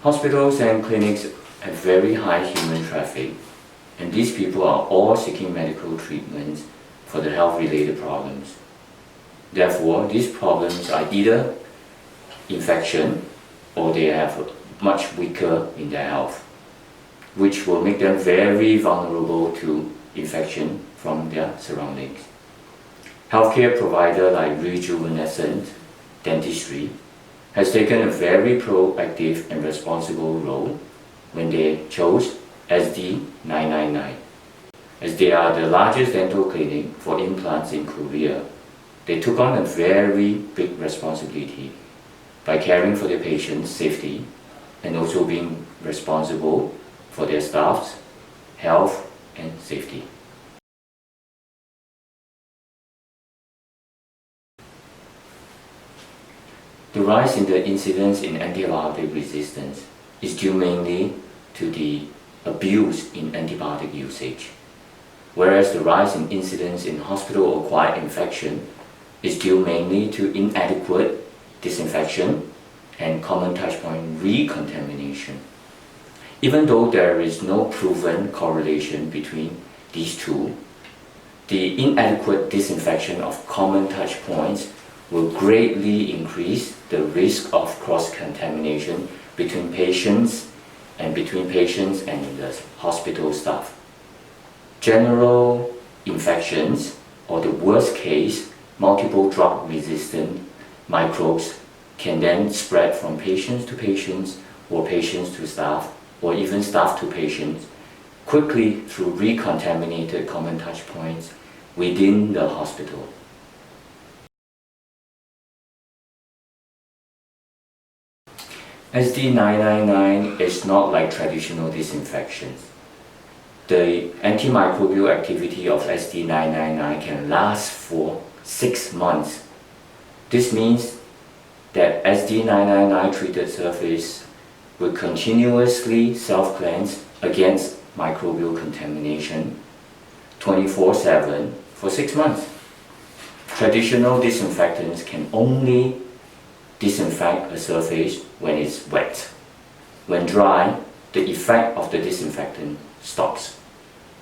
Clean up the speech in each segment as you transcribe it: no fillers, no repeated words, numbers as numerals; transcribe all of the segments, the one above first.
Hospitals and clinics have very high human traffic, and these people are all seeking medical treatments for the health-related problems. Therefore, these problems are either infection or they have much weaker in their health, which will make them very vulnerable to infection from their surroundings. Healthcare provider like rejuvenescent dentistry has taken a very proactive and responsible role when they chose SD999. As they are the largest dental clinic for implants in Korea, they took on a very big responsibility by caring for their patients' safety and also being responsible for their staff's health and safety. The rise in the incidence in antibiotic resistance is due mainly to the abuse in antibiotic usage, whereas the rise in incidence in hospital-acquired infection is due mainly to inadequate disinfection and common touchpoint recontamination. Even though there is no proven correlation between these two, the inadequate disinfection of common touchpoints will greatly increase the risk of cross-contamination between patients and the hospital staff. General infections, or the worst case, multiple drug-resistant microbes can then spread from patients to patients, or patients to staff, or even staff to patients, quickly through recontaminated common touchpoints within the hospital. SD999 is not like traditional disinfections. The antimicrobial activity of SD999 can last for 6 months. This means that SD999 treated surface will continuously self-cleanse against microbial contamination 24/7 for 6 months. Traditional disinfectants can only disinfect a surface when it's wet. When dry, the effect of the disinfectant stops.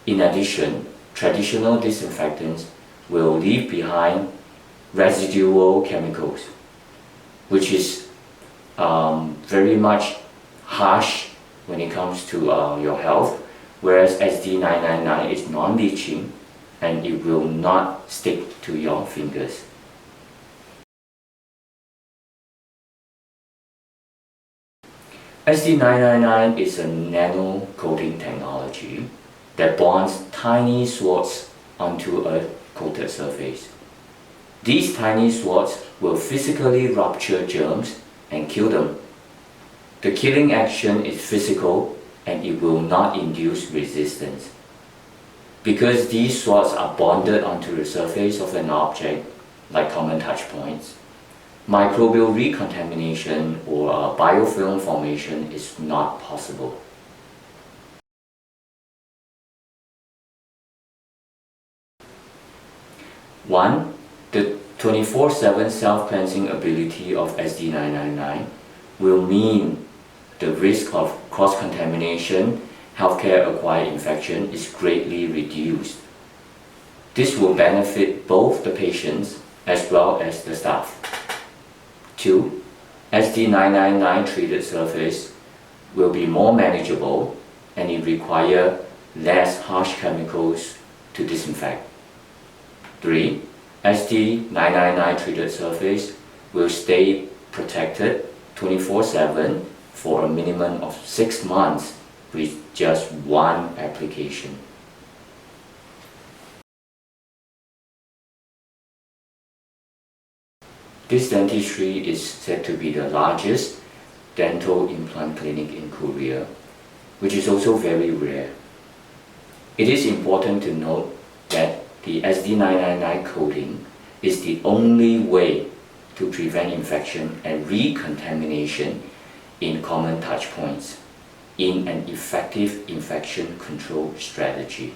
In addition, traditional disinfectants will leave behind residual chemicals, which is very much harsh when it comes to your health, whereas SD999 is non-leaching and it will not stick to your fingers. SD999 is a nano-coating technology that bonds tiny swords onto a coated surface. These tiny swords will physically rupture germs and kill them. The killing action is physical and it will not induce resistance. Because these swords are bonded onto the surface of an object, like common touch points, microbial recontamination or biofilm formation is not possible. One, the 24/7 self-cleansing ability of SD999 will mean the risk of cross-contamination, healthcare-acquired infection is greatly reduced. This will benefit both the patients as well as the staff. 2. SD999 treated surface will be more manageable and it requires less harsh chemicals to disinfect. 3. SD999 treated surface will stay protected 24/7 for a minimum of 6 months with just one application. This dentistry is said to be the largest dental implant clinic in Korea, which is also very rare. It is important to note that the SD999 coating is the only way to prevent infection and recontamination in common touch points in an effective infection control strategy.